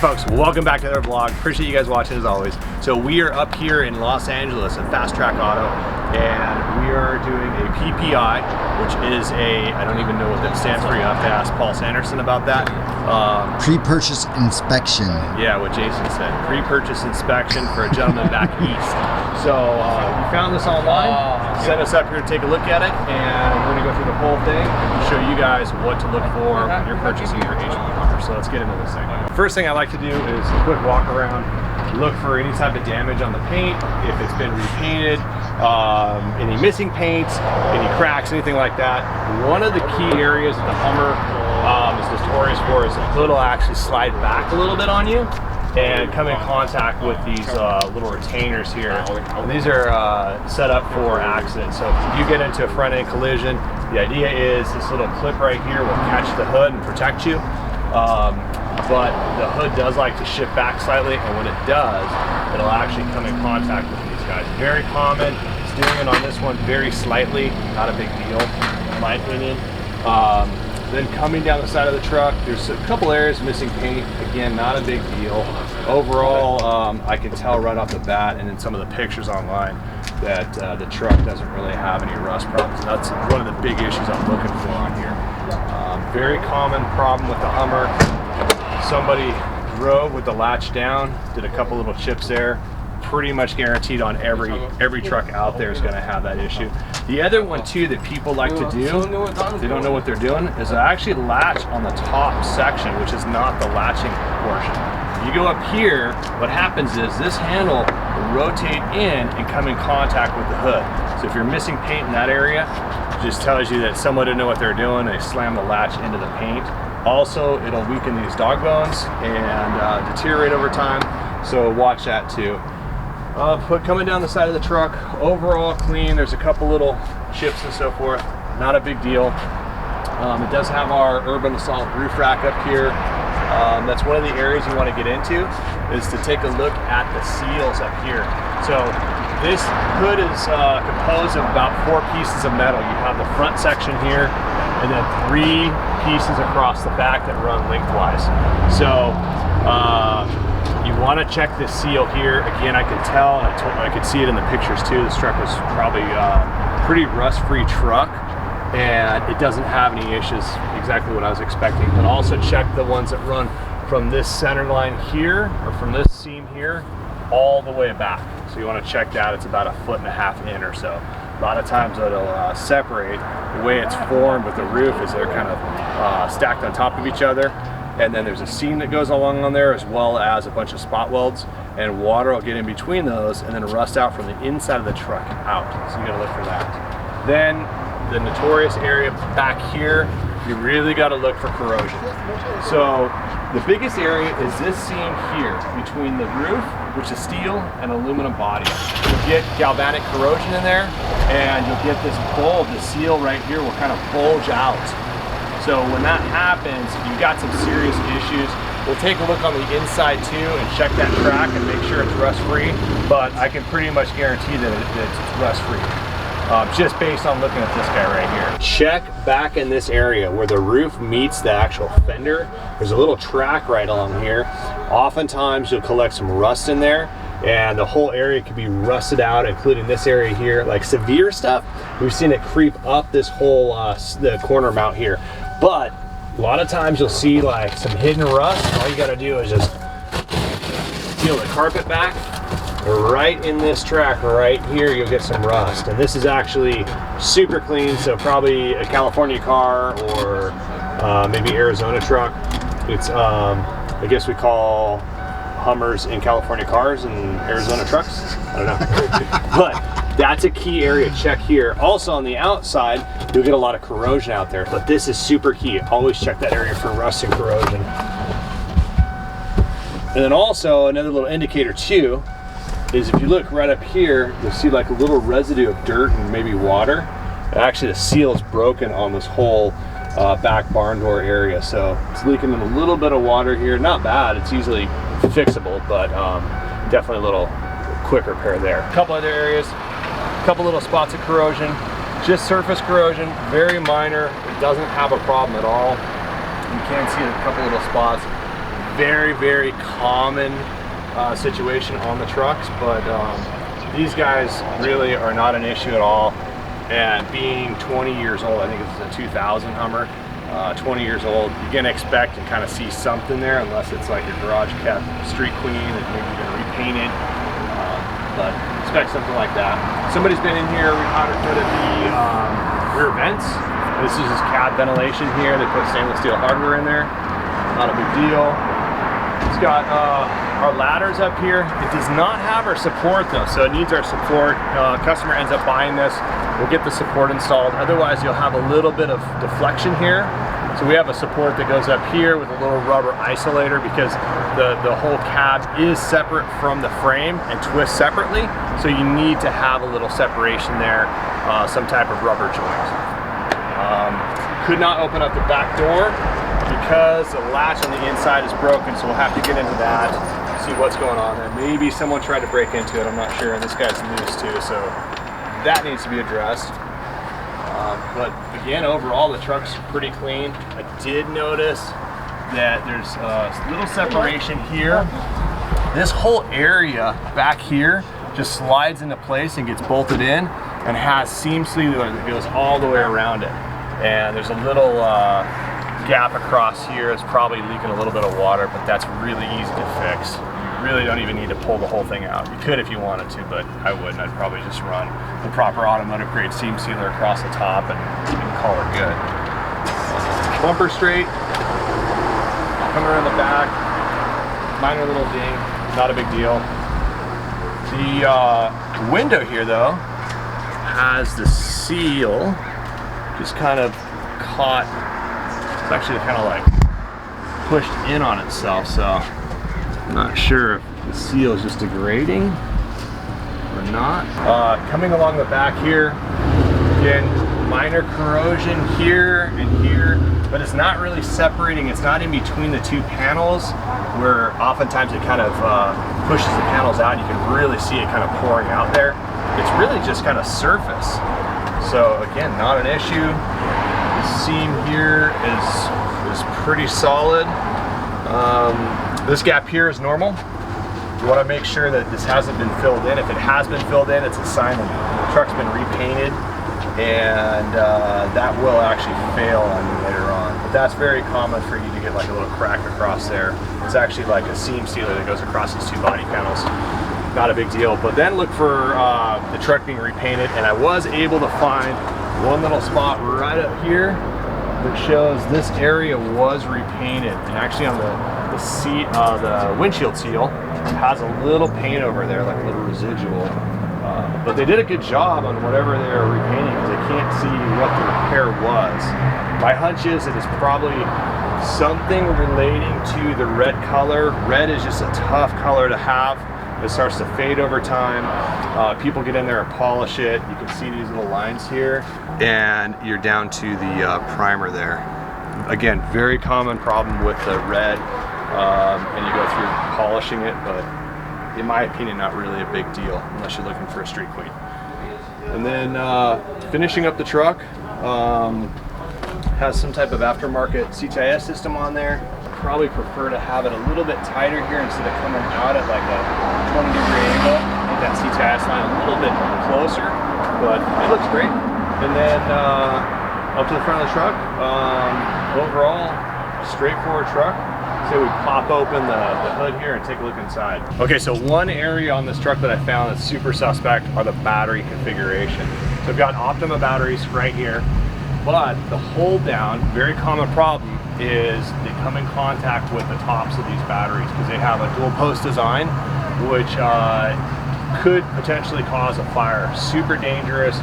folks, welcome back to another vlog. Appreciate you guys watching as always. So we are up here in Los Angeles at Fast Track Auto, and we are doing a PPI, which is a, I don't even know what that stands for. You have to ask Paul Sanderson about that. Pre-purchase inspection. Yeah, what Jason said. Pre-purchase inspection for a gentleman back east. So we found this online, sent us up here to take a look at it, and we're gonna go through the whole thing and show you guys what to look for when you're purchasing your HV Hummer. So let's get into this thing. First thing I like to do is a quick walk around, look for any type of damage on the paint, if it's been repainted, any missing paints, any cracks, anything like that. One of the key areas that the Hummer is notorious for is the hood will actually slide back a little bit on you and come in contact with these little retainers here. And these are set up for accidents. So if you get into a front end collision, the idea is this little clip right here will catch the hood and protect you. But the hood does like to shift back slightly, and when it does, it'll actually come in contact with these guys. Very common. Steering on this one very slightly, not a big deal in my opinion. Then coming down the side of the truck, there's a couple areas missing paint. Again, not a big deal. Overall, I can tell right off the bat and in some of the pictures online that the truck doesn't really have any rust problems. And that's one of the big issues I'm looking for on here. Very common problem with the Hummer. Somebody drove with the latch down, did a couple little chips there. Pretty much guaranteed on every truck out there is going to have that issue. The other one too that people like to do, if they don't know what they're doing, is to actually latch on the top section, which is not the latching portion. You go up here, what happens is this handle will rotate in and come in contact with the hood. So if you're missing paint in that area, it just tells you that someone didn't know what they're doing. They slam the latch into the paint. Also, it'll weaken these dog bones and deteriorate over time. So watch that too. Coming down the side of the truck, overall clean. There's a couple little chips and so forth. Not a big deal. It does have our Urban Assault roof rack up here. That's one of the areas you want to get into, is to take a look at the seals up here. So this hood is composed of about 4 pieces of metal. You have the front section here, and then 3 pieces across the back that run lengthwise. So you want to check this seal here. Again, I can tell, and I could see it in the pictures too. This truck was probably a pretty rust-free truck, and it doesn't have any issues, exactly what I was expecting. But also check the ones that run from this center line here, or from this seam here, all the way back. So you want to check that. It's about 1.5 feet in or so. A lot of times it'll separate. The way it's formed with the roof is they're kind of stacked on top of each other. And then there's a seam that goes along on there, as well as a bunch of spot welds, and water will get in between those and then rust out from the inside of the truck out. So you gotta look for that. Then the notorious area back here, you really gotta look for corrosion. So the biggest area is this seam here between the roof, which is steel, and aluminum body. You'll get galvanic corrosion in there, and you'll get this bulb, the seal right here will kind of bulge out. So when that happens, you've got some serious issues. We'll take a look on the inside too and check that track and make sure it's rust-free, but I can pretty much guarantee that it's rust-free, just based on looking at this guy right here. Check back in this area where the roof meets the actual fender. There's a little track right along here. Oftentimes you'll collect some rust in there, and the whole area could be rusted out, including this area here. Like severe stuff, we've seen it creep up this whole the corner mount here. But a lot of times you'll see like some hidden rust. All you gotta do is just peel the carpet back. Right in this track right here, you'll get some rust. And this is actually super clean, so probably a California car or maybe Arizona truck. It's, I guess we call Hummers in California cars and Arizona trucks. I don't know. But that's a key area. Check here. Also on the outside, you'll get a lot of corrosion out there, but this is super key. Always check that area for rust and corrosion. And then also another little indicator too is if you look right up here, you'll see like a little residue of dirt and maybe water. And actually the seal is broken on this whole back barn door area, so it's leaking in a little bit of water here. Not bad, it's easily fixable, but definitely a little quick repair there. A couple other areas, a couple little spots of corrosion, just surface corrosion, very minor. It doesn't have a problem at all. You can see a couple little spots. very common situation on the trucks, but these guys really are not an issue at all. And being 20 years old, I think it's a 2000 Hummer, 20 years old, you're gonna expect to kind of see something there, unless it's like your garage kept street clean and maybe you're gonna repaint it. But expect something like that. Somebody's been in here, we powder coated the rear vents. This is just cab ventilation here. They put stainless steel hardware in there. Not a big deal. It's got our ladders up here. It does not have our support though, so it needs our support. Customer ends up buying this. We'll get the support installed. Otherwise, you'll have a little bit of deflection here. So we have a support that goes up here with a little rubber isolator, because the whole cab is separate from the frame and twists separately. So you need to have a little separation there, some type of rubber joint. Could not open up the back door because the latch on the inside is broken, so we'll have to get into that, see what's going on there. Maybe someone tried to break into it, I'm not sure, and this guy's loose too, so that needs to be addressed. But again, overall the truck's pretty clean. I did notice that there's a little separation here. This whole area back here just slides into place and gets bolted in and has seam sleeve that goes all the way around it. And there's a little gap across here. It's probably leaking a little bit of water, but that's really easy to fix. You really don't even need to pull the whole thing out. You could if you wanted to, but I wouldn't. I'd probably just run the proper automotive grade seam sealer across the top and call it good. Bumper straight, coming around the back, minor little ding, not a big deal. The window here though has the seal just kind of caught. It's actually kind of like pushed in on itself, so I'm not sure if the seal is just degrading or not. Coming along the back here, again, minor corrosion here and here, but it's not really separating. It's not in between the two panels, where oftentimes it kind of pushes the panels out. You can really see it kind of pouring out there. It's really just kind of surface. So again, not an issue. The seam here is pretty solid. This gap here is normal. You want to make sure that this hasn't been filled in. If it has been filled in, it's a sign that the truck's been repainted, and that will actually fail on you later on. But that's very common for you to get like a little crack across there. It's actually like a seam sealer that goes across these two body panels. Not a big deal. But then look for the truck being repainted, and I was able to find one little spot right up here that shows this area was repainted, and actually on the seat, the windshield seal has a little paint over there, like a little residual. But they did a good job on whatever they were repainting, because I can't see what the repair was. My hunch is it is probably something relating to the red color. Red is just a tough color to have. It starts to fade over time. People get in there and polish it. You can see these little lines here, and you're down to the primer there. Again, very common problem with the red, and you go through polishing it, but in my opinion, not really a big deal unless you're looking for a street clean. And then finishing up the truck, has some type of aftermarket CTIS system on there. Probably prefer to have it a little bit tighter here instead of coming out at like a 20-degree angle. Make that CTIS line a little bit closer, but it looks great. And then up to the front of the truck, overall, straightforward truck. So we pop open the hood here and take a look inside. Okay, so one area on this truck that I found that's super suspect are the battery configuration. So I've got Optima batteries right here, but the hold down, very common problem, is they come in contact with the tops of these batteries because they have a dual post design, which could potentially cause a fire. Super dangerous.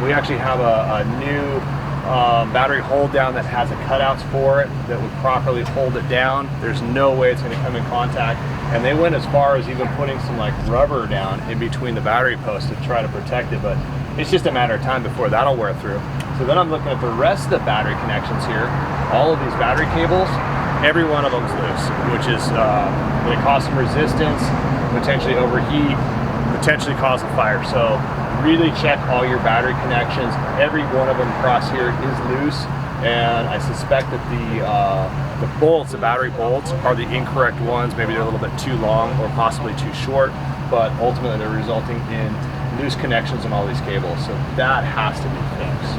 We actually have a new battery hold down that has the cutouts for it that would properly hold it down. There's no way it's going to come in contact, and they went as far as even putting some like rubber down in between the battery posts to try to protect it, but it's just a matter of time before that'll wear through. So then I'm looking at the rest of the battery connections here. All of these battery cables, every one of them's loose, which is going to cause some resistance, potentially overheat, potentially cause a fire. So really check all your battery connections. Every one of them across here is loose. and I suspect that the bolts, the battery bolts, are the incorrect ones. Maybe they're a little bit too long or possibly too short, but ultimately they're resulting in loose connections on all these cables. So that has to be fixed.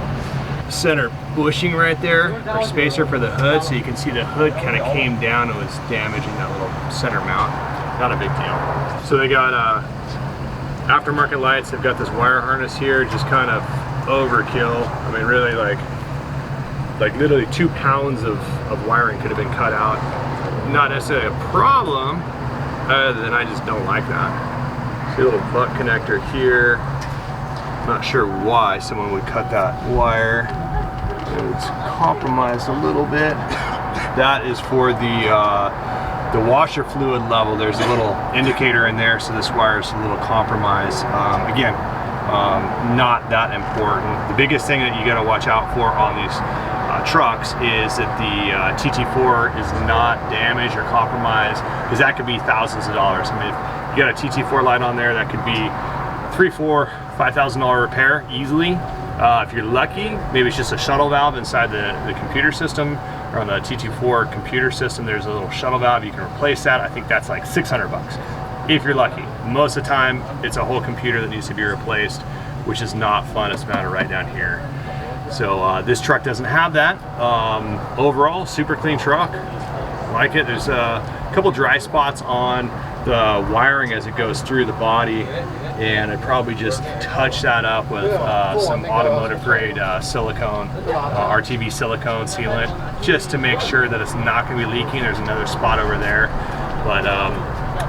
Center bushing right there, or spacer for the hood, so you can see the hood kind of came down and was damaging that little center mount. Not a big deal. So they got aftermarket lights. They've got this wire harness here, just kind of overkill. I mean, really, like literally 2 pounds of wiring could have been cut out. Not necessarily a problem, other than I just don't like that. See a little butt connector here. Not sure why someone would cut that wire. It's compromised a little bit. That is for the washer fluid level. There's a little indicator in there, so this wire is a little compromised. Again, not that important. The biggest thing that you got to watch out for on these trucks is that the TT4 is not damaged or compromised, because that could be thousands of dollars. I mean, if you got a TT4 light on there, that could be $3,000, $4,000, $5,000 repair easily. If you're lucky, maybe it's just a shuttle valve inside the computer system, or on the TT4 computer system, there's a little shuttle valve. You can replace that. I think that's like 600 bucks, if you're lucky. Most of the time, it's a whole computer that needs to be replaced, which is not fun. It's mounted right down here. So this truck doesn't have that. Overall, super clean truck. Like it. There's a couple dry spots on the wiring as it goes through the body, and I'd probably just touch that up with some automotive grade silicone, RTV silicone sealant, just to make sure that it's not going to be leaking. There's another spot over there, but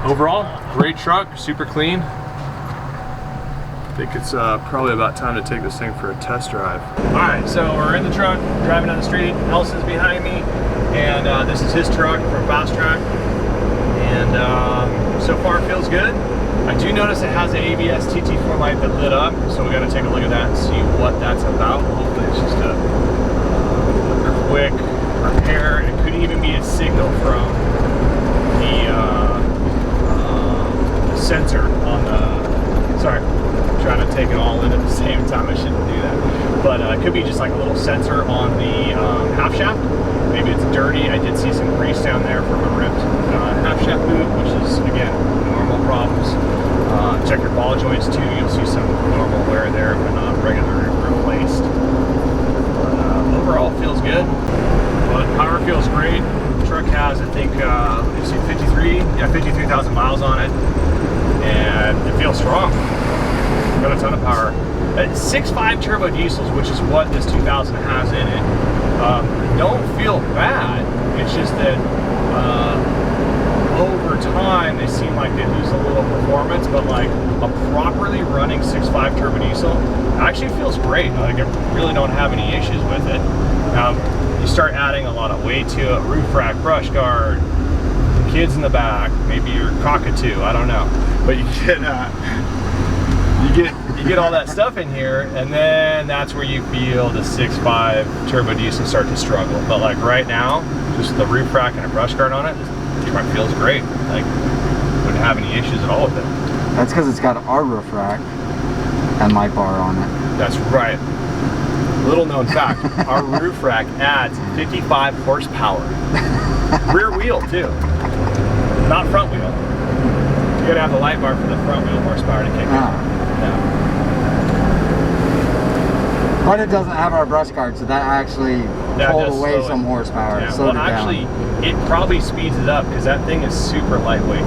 overall, great truck, super clean. I think it's probably about time to take this thing for a test drive. All right, so we're in the truck, driving down the street. Nelson's behind me, and this is his truck from Fast Track. And so far it feels good. I do notice it has the ABS TT4 light that lit up, so we got to take a look at that and see what that's about. Hopefully it's just a quick repair. It could even be a signal from the sensor on the, sorry, I'm trying to take it all in at the same time. I shouldn't do that. But it could be just like a little sensor on the half shaft. Maybe it's dirty. I did see some grease down there from a ripped half shaft boot, which is, again, normal problems. Check your ball joints too. You'll see some normal wear there, but not regularly replaced. Overall, feels good. But power feels great. The truck has, I think, you see 53,000 miles on it, and it feels strong. Got a ton of power. 6.5 turbo diesels, which is what this 2000 has in it, don't feel bad. It's just that over time they seem like they lose a little performance, but like a properly running 6.5 turbo diesel actually feels great. Like, I really don't have any issues with it. You start adding a lot of weight to it, roof rack, brush guard, kids in the back, maybe your cockatoo, I don't know, but you get all that stuff in here, and then that's where you feel the 6.5 turbo diesel start to struggle. But like right now, just the roof rack and a brush guard on it, this truck feels great. Like, wouldn't have any issues at all with it. That's because it's got our roof rack and light bar on it. That's right. Little known fact, our roof rack adds 55 horsepower. Rear wheel too, not front wheel. You gotta have the light bar for the front wheel horsepower to kick in. Yeah. But it doesn't have our brush guard, so that actually pulled away some horsepower. Yeah, well, actually, it probably speeds it up, because that thing is super lightweight.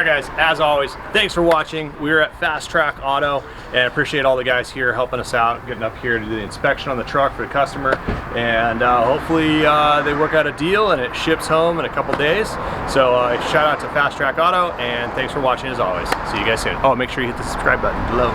Guys, as always, thanks for watching. We're at Fast Track Auto, and I appreciate all the guys here helping us out, getting up here to do the inspection on the truck for the customer, and hopefully they work out a deal and it ships home in a couple days. So shout out to Fast Track Auto, and thanks for watching as always. See you guys soon. Oh, make sure you hit the subscribe button below.